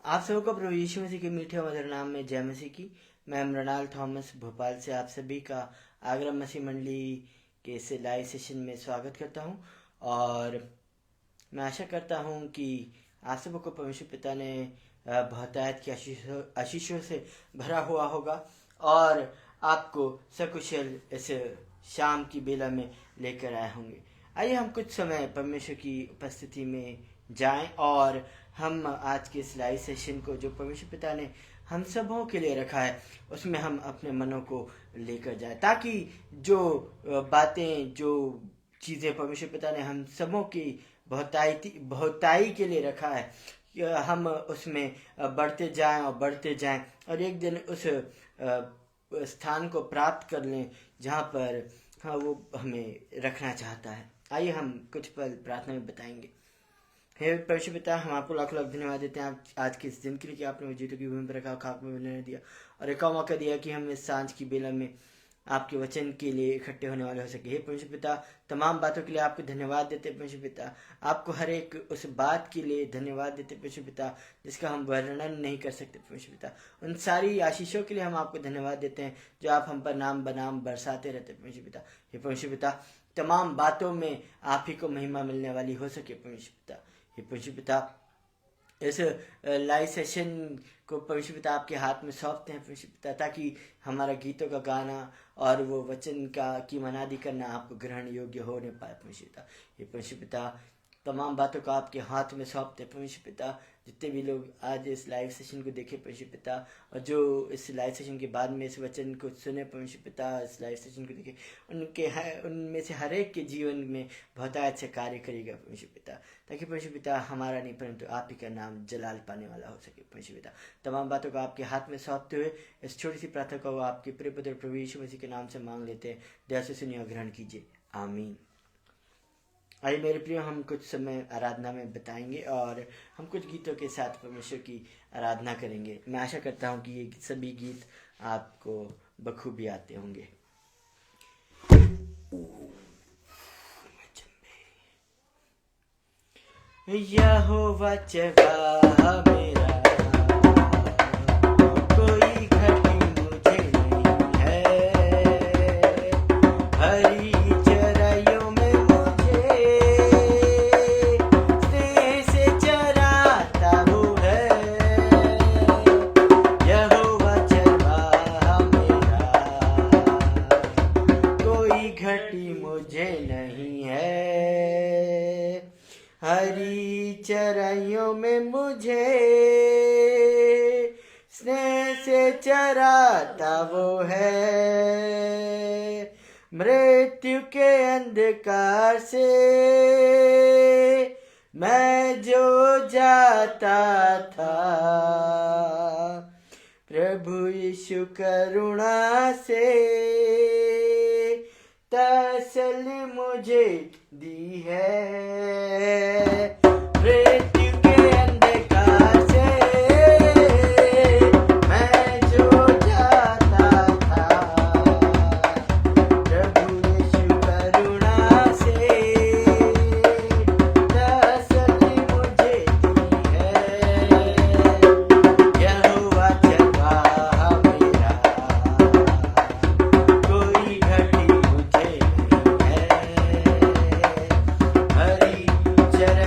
आप सबको प्रभु यीशु मसीह के मीठे और मधुर नाम में जय मसीह की। मैं मृणाल थॉमस भोपाल से आप सभी का आगरा मसीह मंडली के इस लाइव सेशन में स्वागत करता हूं और मैं आशा करता हूं कि आप सबको परमेश्वर पिता ने बहुतायत की आशीषों से भरा हुआ होगा और आपको सकुशल इस शाम की बेला में लेकर आए होंगे। आइए हम कुछ समय परमेश्वर की उपस्थिति में जाएं और हम आज के इस लाइव सेशन को जो परमेश्वर पिता ने हम सबों के लिए रखा है उसमें हम अपने मनों को लेकर जाएं, ताकि जो बातें जो चीज़ें परमेश्वर पिता ने हम सबों की बहुताई के लिए रखा है हम उसमें बढ़ते जाएं और बढ़ते जाएं और एक दिन उस स्थान को प्राप्त कर लें जहाँ पर वो हमें रखना चाहता है। आइए हम कुछ पल प्रार्थना में बताएंगे। हे परमेश्वर पिता, हम आपको लाख लाख धन्यवाद देते हैं आज के इस दिन के लिए कि आपने मुझे जीतों की भूमि पर रखा, खाक में मिलने दिया और एक और मौका दिया कि हम इस सांझ की बेला में आपके वचन के लिए इकट्ठे होने वाले हो सके। हे परमेश्वर पिता, तमाम बातों के लिए आपको धन्यवाद देते हैं परमेश्वर पिता। आपको हर एक उस बात के लिए धन्यवाद देते हैं परमेश्वर पिता जिसका हम वर्णन नहीं कर सकते परमेश्वर पिता। उन सारी आशीषों के लिए हम आपको धन्यवाद देते हैं जो आप हम पर नाम बनाम बरसाते रहते हैं परमेश्वर पिता। हे परमेश्वर पिता, तमाम बातों में आप ही को महिमा मिलने वाली हो सके परमेश्वर पिता। हे परमेश्वर पिता, इस लाइव सेशन को परमेश्वर पिता आपके हाथ में सौंपते हैं परमेश्वर पिता, ताकि हमारा गीतों का गाना और वो वचन का की मनादी करना आपको ग्रहण योग्य होने पाए परमेश्वर पिता। हे परमेश्वर पिता, तमाम बातों को आपके हाथ में सौंपते हैं परमेश्वर पिता। जितने भी लोग आज इस लाइव सेशन को देखे परमेश्वर पिता और जो इस लाइव सेशन के बाद में इस वचन को सुने परमेश्वर पिता, इस लाइव सेशन को देखे उनमें से हर एक के जीवन में बहुत अच्छे कार्य करेगा परमेश्वर पिता, ताकि परमेश्वर पिता हमारा नहीं परंतु आप ही का नाम जलाल पाने वाला हो सके परमेश्वर पिता। तमाम बातों को आपके हाथ में सौंपते हुए इस छोटी सी प्रार्थना को आपके प्रिय पुत्र प्रभु यीशु मसीह के नाम से मांग लेते हैं। दया से सुनिए और ग्रहण कीजिए, आमीन। आइए मेरे प्रिय, हम कुछ समय आराधना में बताएंगे और हम कुछ गीतों के साथ परमेश्वर की आराधना करेंगे। मैं आशा करता हूँ कि ये सभी गीत आपको बखूबी आते होंगे। यहोवा चबाहा मेरा, कोई घटी मुझे नहीं है। हरी चराइयों में मुझे स्नेह से चराता वो है। यहोवा चबाहा मेरा, कोई घटी मुझे नहीं है। हरी चराइयों में मुझे स्नेह से चराता वो है। मृत्यु के अंधकार से मैं जो जाता था, प्रभु यीशु करुणा से तसल्ली मुझे दी है। मृत्यु के अंधकार से मैं जो जाता था, प्रभु यीशु करुणा से तसल्ली मुझे दी है। यहोवा चबाहा मेरा, कोई घटी मुझे नहीं है। हरी चराइयों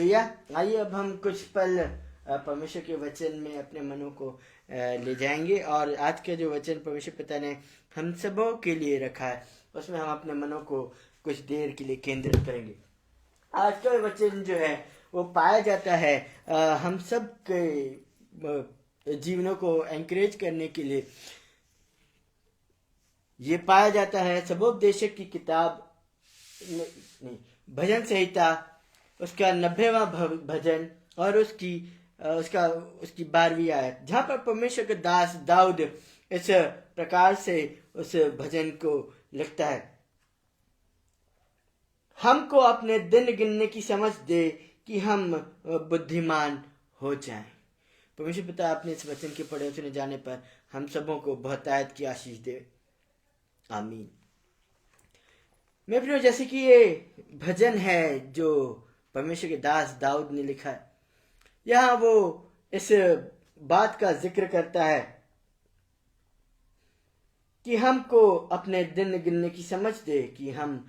हालेलुया। आइए अब हम कुछ पल परमेश्वर के वचन में अपने मनों को ले जाएंगे, और आज का जो वचन परमेश्वर पिता ने हम सबों के लिए रखा है उसमें हम अपने मनों को कुछ देर के लिए केंद्रित करेंगे। आज का वचन जो है वो पाया जाता है हम सब के जीवनों को एंकरेज करने के लिए। ये पाया जाता है सबोपदेशक की किताब नहीं, भजन संहिता, उसका 90वां भजन और उसकी 12वीं आयत, जहां पर परमेश्वर के दास दाऊद इस प्रकार से उस भजन को लिखता है, हमको अपने दिन गिनने की समझ दे कि हम बुद्धिमान हो जाएं। परमेश्वर पिता अपने इस वचन के पढ़े सुने जाने पर हम सबों को बहुतायत की आशीष दे, आमीन। मैं प्रियो, जैसे कि ये भजन है जो परमेश्वर के दास दाऊद ने लिखा है, यहाँ वो इस बात का जिक्र करता है कि हमको अपने दिन गिनने की समझ दे कि हम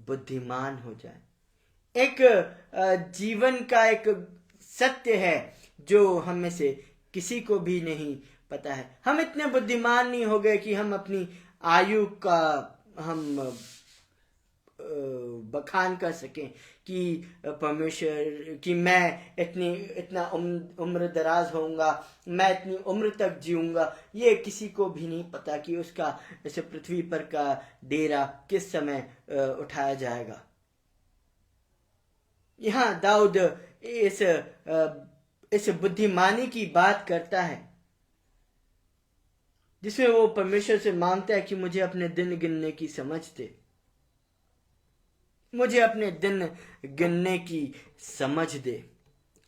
बुद्धिमान हो जाए। एक जीवन का एक सत्य है जो हम में से किसी को भी नहीं पता है। हम इतने बुद्धिमान नहीं हो गए कि हम अपनी आयु का हम बखान कर सकें कि परमेश्वर कि मैं इतना उम्र दराज होऊंगा, मैं इतनी उम्र तक जीऊंगा। ये किसी को भी नहीं पता कि उसका इस पृथ्वी पर का डेरा किस समय उठाया जाएगा। यहाँ दाऊद इस बुद्धिमानी की बात करता है जिसमें वो परमेश्वर से मांगता है कि मुझे अपने दिन गिनने की समझ दे, मुझे अपने दिन गिनने की समझ दे।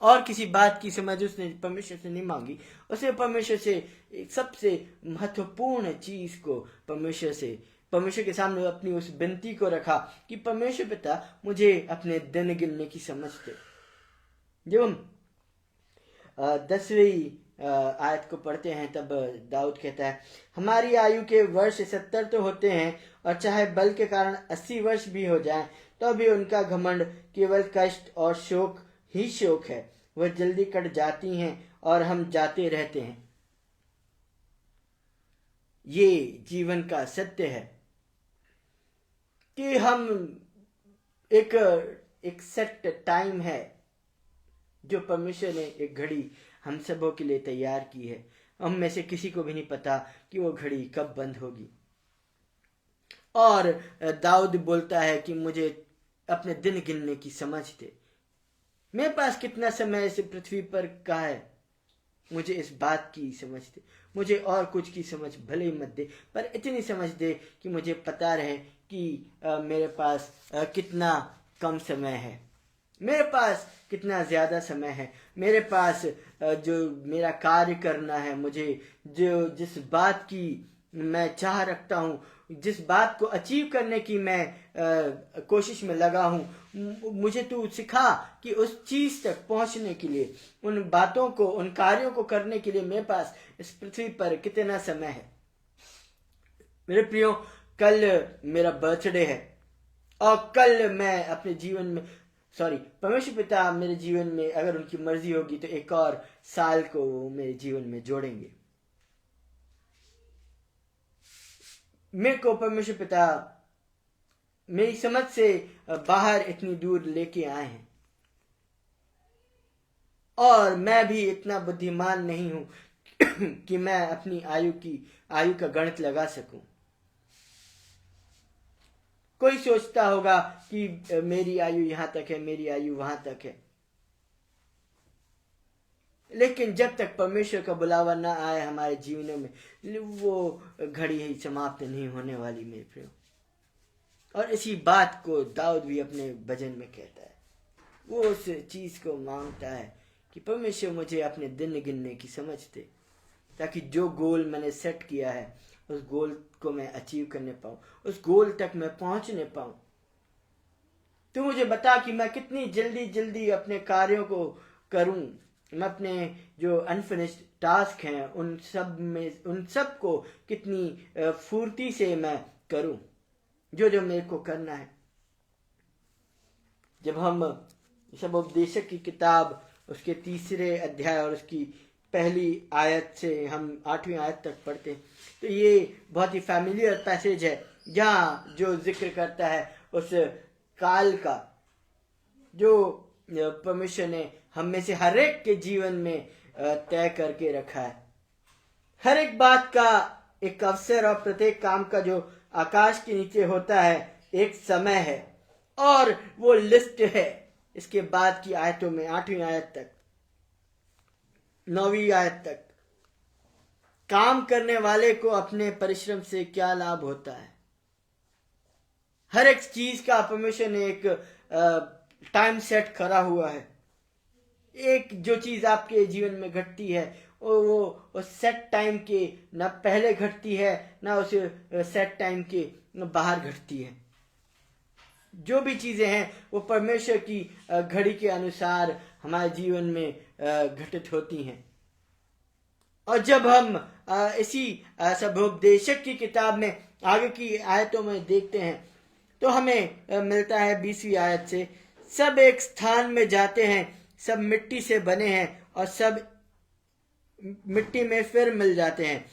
और किसी बात की समझ उसने परमेश्वर से नहीं मांगी, उसने परमेश्वर से एक सबसे महत्वपूर्ण चीज को परमेश्वर के सामने अपनी उस विनती को रखा कि परमेश्वर पिता मुझे अपने दिन गिनने की समझ दे। जब हम 10वीं आयत को पढ़ते हैं तब दाऊद कहता है, हमारी आयु के वर्ष 70 तो होते हैं, और चाहे बल के कारण 80 वर्ष भी हो जाएं, तो भी उनका घमंड केवल कष्ट और शोक ही शोक है। वह जल्दी कट जाती हैं और हम जाते रहते हैं। ये जीवन का सत्य है कि हम एक सेट टाइम है जो परमेश्वर ने एक घड़ी हम सबों के लिए तैयार की है। हम में से किसी को भी नहीं पता कि वो घड़ी कब बंद होगी। और दाऊद बोलता है कि मुझे अपने दिन गिनने की समझ दे। मेरे पास कितना समय इस पृथ्वी पर का है, मुझे इस बात की समझ दे। मुझे और कुछ की समझ भले ही मत दे, पर इतनी समझ दे कि मुझे पता रहे कि मेरे पास कितना कम समय है, मेरे पास कितना ज्यादा समय है, मेरे पास जो मेरा कार्य करना है, मुझे जो जिस बात की मैं चाह रखता हूँ, जिस बात को अचीव करने की मैं कोशिश में लगा हूँ, मुझे तू सिखा कि उस चीज तक पहुंचने के लिए, उन बातों को, उन कार्यों को करने के लिए मेरे पास इस पृथ्वी पर कितना समय है। मेरे प्रियो, कल मेरा बर्थडे है और कल मैं अपने जीवन में परमेश्वर पिता मेरे जीवन में अगर उनकी मर्जी होगी तो एक और साल को मेरे जीवन में जोड़ेंगे। मेरे को परमेश्वर पिता मेरी समझ से बाहर इतनी दूर लेके आए हैं, और मैं भी इतना बुद्धिमान नहीं हूं कि मैं अपनी आयु का गणित लगा सकूं। कोई सोचता होगा कि मेरी आयु यहां तक है, मेरी आयु वहां तक है, लेकिन जब तक परमेश्वर का बुलावा ना आए हमारे जीवनों में, वो घड़ी ही समाप्त नहीं होने वाली मेरे प्रियो। और इसी बात को दाऊद भी अपने भजन में कहता है। वो उस चीज को मांगता है कि परमेश्वर मुझे अपने दिन गिनने की समझ दे, ताकि जो गोल मैंने सेट किया है उस गोल को मैं अचीव करने पाऊं, उस गोल तक मैं पहुंचने पाऊं। तो मुझे बता कि मैं कितनी जल्दी अपने कार्यों को करूं, मैं अपने जो अनफिनिश्ड टास्क हैं उन सब को कितनी फुर्ती से मैं करूं, जो मेरे को करना है। जब हम सबोपदेशक की किताब उसके 3 अध्याय और उसकी पहली आयत से हम 8वीं आयत तक पढ़ते हैं, तो ये बहुत ही फैमिलियर पैसेज है जहाँ जो जिक्र करता है उस काल का जो परमेश्वर ने हम में से हर एक के जीवन में तय करके रखा है। हर एक बात का एक अवसर और प्रत्येक काम का जो आकाश के नीचे होता है एक समय है और वो लिस्ट है। इसके बाद की आयतों में 8वीं आयत तक 9वीं आयत तक काम करने वाले को अपने परिश्रम से क्या लाभ होता है। हर एक चीज का परमेश्वर ने एक टाइम सेट करा हुआ है। एक जो चीज आपके जीवन में घटती है वो सेट टाइम के ना पहले घटती है ना उस सेट टाइम के बाहर घटती है। जो भी चीजें हैं वो परमेश्वर की घड़ी के अनुसार हमारे जीवन में घटित होती हैं। और जब हम इसी सबोपदेशक की किताब में आगे की आयतों में देखते हैं तो हमें मिलता है 20वीं आयत से, सब एक स्थान में जाते हैं, सब मिट्टी से बने हैं और सब मिट्टी में फिर मिल जाते हैं।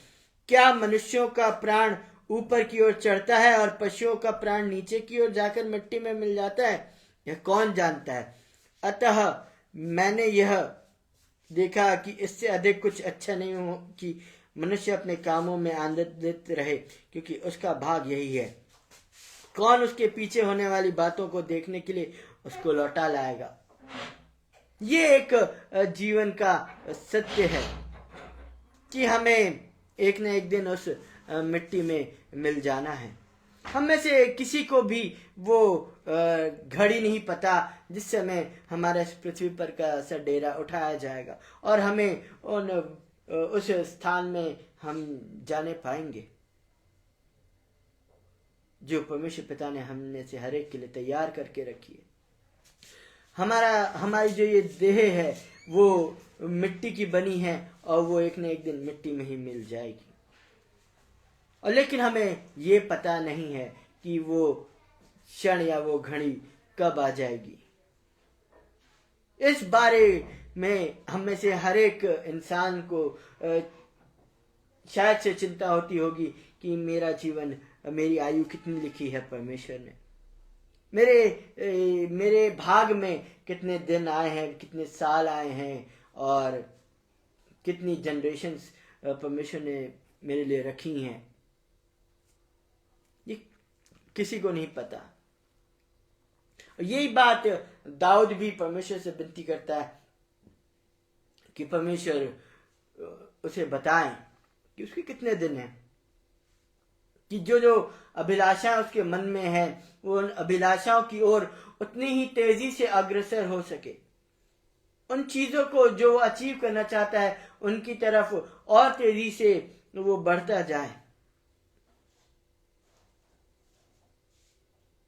क्या मनुष्यों का प्राण ऊपर की ओर चढ़ता है और पशुओं का प्राण नीचे की ओर जाकर मिट्टी में मिल जाता है? यह कौन जानता है? अतः मैंने यह देखा कि इससे अधिक कुछ अच्छा नहीं हो कि मनुष्य अपने कामों में आनंदित रहे, क्योंकि उसका भाग यही है। कौन उसके पीछे होने वाली बातों को देखने के लिए उसको लौटा लाएगा? ये एक जीवन का सत्य है कि हमें एक न एक दिन उस मिट्टी में मिल जाना है। हम में से किसी को भी वो घड़ी नहीं पता जिस समय हमारे इस पृथ्वी पर का सा डेरा उठाया जाएगा और हमें उस स्थान में हम जाने पाएंगे जो परमेश्वर पिता ने हमने से हर एक के लिए तैयार करके रखी है। हमारी जो ये देह है वो मिट्टी की बनी है और वो एक न एक दिन मिट्टी में ही मिल जाएगी। और लेकिन हमें ये पता नहीं है कि वो क्षण या वो घड़ी कब आ जाएगी। इस बारे में हम में से हर एक इंसान को शायद से चिंता होती होगी कि मेरा जीवन, मेरी आयु कितनी लिखी है परमेश्वर ने, मेरे भाग में कितने दिन आए हैं, कितने साल आए हैं और कितनी जनरेशन्स परमेश्वर ने मेरे लिए रखी हैं। ये किसी को नहीं पता। यही बात दाऊद भी परमेश्वर से विनती करता है कि परमेश्वर उसे बताएं कि उसके कितने दिन हैं, कि जो अभिलाषाएं उसके मन में है वो उन अभिलाषाओं की ओर उतनी ही तेजी से अग्रसर हो सके। उन चीजों को जो वो अचीव करना चाहता है उनकी तरफ और तेजी से वो बढ़ता जाए।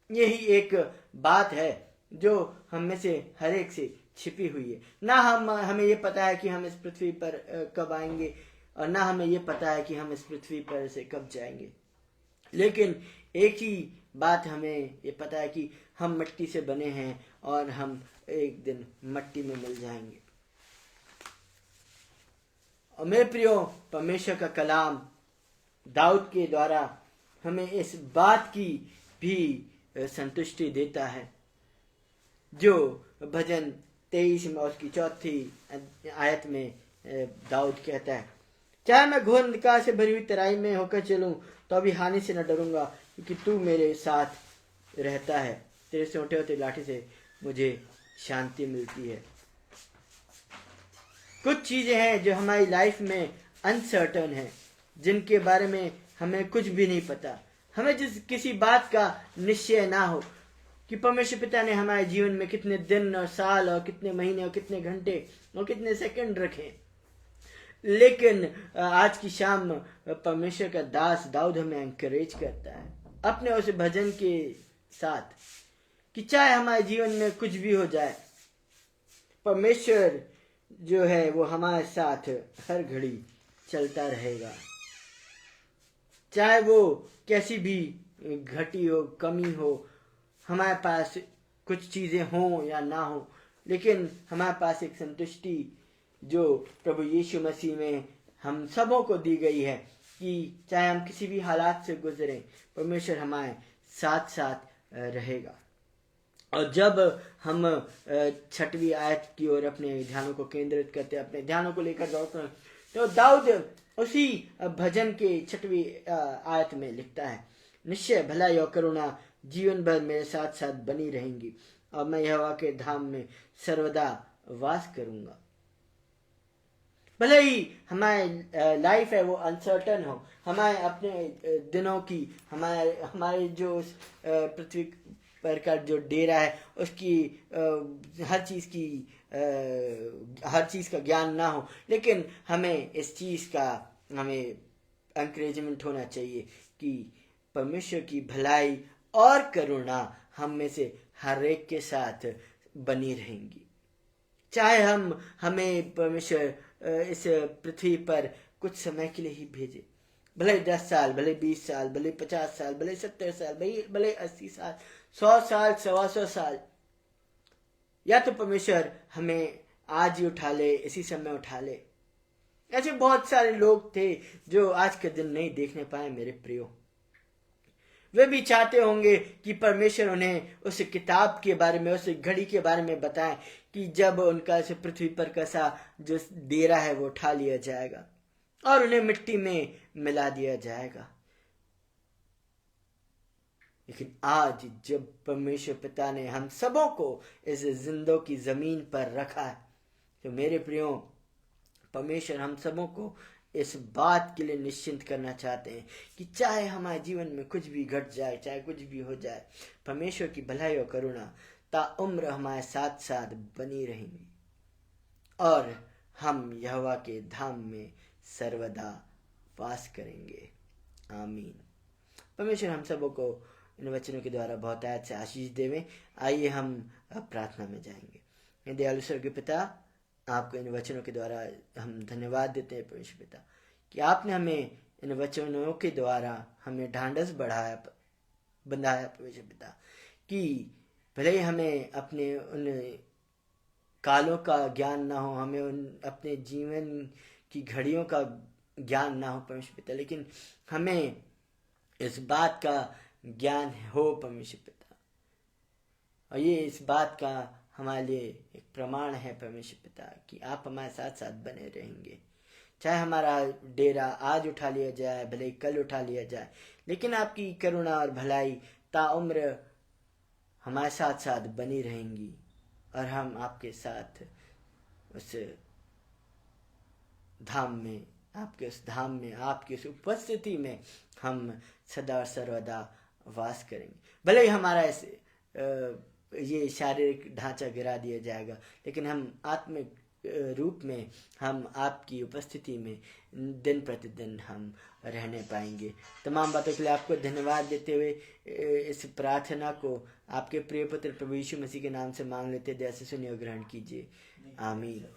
यही एक बात है जो हम में से हर एक से छिपी हुई है। ना हमें ये पता है कि हम इस पृथ्वी पर कब आएंगे और ना हमें ये पता है कि हम इस पृथ्वी पर से कब जाएंगे, लेकिन एक ही बात हमें ये पता है कि हम मिट्टी से बने हैं और हम एक दिन मिट्टी में मिल जाएंगे। और मेरे प्रियो, परमेश्वर का कलाम दाऊद के द्वारा हमें इस बात की भी संतुष्टि देता है जो भजन 23 में उसकी 4थी आयत में दाऊद कहता है, चाहे मैं घोर अंधकार से भरी हुई तराई में होकर चलूं तो अभी हानि से न डरूंगा, क्योंकि तू मेरे साथ रहता है, तेरे सोंटे होते लाठी से मुझे शांति मिलती है। कुछ चीजें हैं जो हमारी लाइफ में अनसर्टन है, जिनके बारे में हमें कुछ भी नहीं पता। हमें किसी बात का निश्चय ना हो कि परमेश्वर पिता ने हमारे जीवन में कितने दिन और साल और कितने महीने और कितने घंटे और कितने सेकंड रखे। लेकिन आज की शाम परमेश्वर का दास दाऊद हमें एनकरेज करता है अपने उस भजन के साथ कि चाहे हमारे जीवन में कुछ भी हो जाए, परमेश्वर जो है वो हमारे साथ हर घड़ी चलता रहेगा। चाहे वो कैसी भी घटी हो, कमी हो, हमारे पास कुछ चीजें हो या ना हो, लेकिन हमारे पास एक संतुष्टि जो प्रभु यीशु मसीह में हम सबों को दी गई है कि चाहे हम किसी भी हालात से गुजरें, परमेश्वर हमारे साथ साथ रहेगा। और जब हम 6वीं आयत की ओर अपने ध्यानों को केंद्रित करते हैं, अपने ध्यानों को लेकर दौड़ते हैं, तो दाऊद उसी भजन के 6वीं आयत में लिखता है, निश्चय भलाई और करुणा जीवन भर मेरे साथ साथ बनी रहेंगी और मैं यहोवा के धाम में सर्वदा वास करूंगा। भले ही हमारे लाइफ है वो अनसर्टन हो, हमारे अपने दिनों की हमारे जो उस पृथ्वी पर का जो डेरा है उसकी हर चीज का ज्ञान ना हो, लेकिन हमें इस चीज का हमें एनकरेजमेंट होना चाहिए कि परमेश्वर की भलाई और करुणा हम में से हर एक के साथ बनी रहेंगी। चाहे हमें परमेश्वर इस पृथ्वी पर कुछ समय के लिए ही भेजे, भले 10 साल, भले 20 साल, भले 50 साल, भले 70 साल, भले 80 साल, 100 साल, 125 साल, या तो परमेश्वर हमें आज ही उठा ले, इसी समय उठा ले। ऐसे बहुत सारे लोग थे जो आज के दिन नहीं देखने पाए मेरे प्रियो। वे भी चाहते होंगे कि परमेश्वर उन्हें उस किताब के बारे में, उस घड़ी के बारे में बताएं कि जब उनका इस पृथ्वी पर कैसा जो डेरा है वो उठा लिया जाएगा और उन्हें मिट्टी में मिला दिया जाएगा। लेकिन आज जब परमेश्वर पिता ने हम सबों को इस जिंदों की जमीन पर रखा है, तो मेरे प्रियो, परमेश्वर हम सबों को इस बात के लिए निश्चिंत करना चाहते हैं कि चाहे हमारे जीवन में कुछ भी घट जाए, चाहे कुछ भी हो जाए, परमेश्वर की भलाई और करुणा ताउम्र हमारे साथ साथ बनी रहेंगी और हम यहोवा के धाम में सर्वदा वास करेंगे। आमीन। परमेश्वर हम सबों को इन वचनों के द्वारा बहुत से आशीष देवे। आइए हम अब प्रार्थना में जाएंगे। दयालु स्वर्गीय पिता, आपको इन वचनों के द्वारा हम धन्यवाद देते हैं परमेश्वर पिता कि आपने हमें इन वचनों के द्वारा हमें ढांढस बंधाया परमेश्वर पिता, कि भले ही हमें अपने उन कालों का ज्ञान ना हो, हमें उन अपने जीवन की घड़ियों का ज्ञान ना हो परमेश्वर पिता, लेकिन हमें इस बात का ज्ञान हो परमेश्वर पिता, और ये इस बात का हमारे लिए एक प्रमाण है परमेश्वर पिता कि आप हमारे साथ साथ बने रहेंगे। चाहे हमारा डेरा आज उठा लिया जाए, भले कल उठा लिया जाए, लेकिन आपकी करुणा और भलाई ताउम्र हमारे साथ साथ बनी रहेंगी और हम आपके साथ उस धाम में, आपके उस धाम में, आपकी उस उपस्थिति में हम सदा और सर्वदा वास करेंगे। भले ही हमारा ये शारीरिक ढांचा गिरा दिया जाएगा, लेकिन हम आत्मिक रूप में हम आपकी उपस्थिति में दिन प्रतिदिन हम रहने पाएंगे। तमाम बातों के लिए आपको धन्यवाद देते हुए इस प्रार्थना को आपके प्रिय पुत्र प्रभु यीशु मसीह के नाम से मांग लेते, दया से सुनिए और ग्रहण कीजिए। आमीन।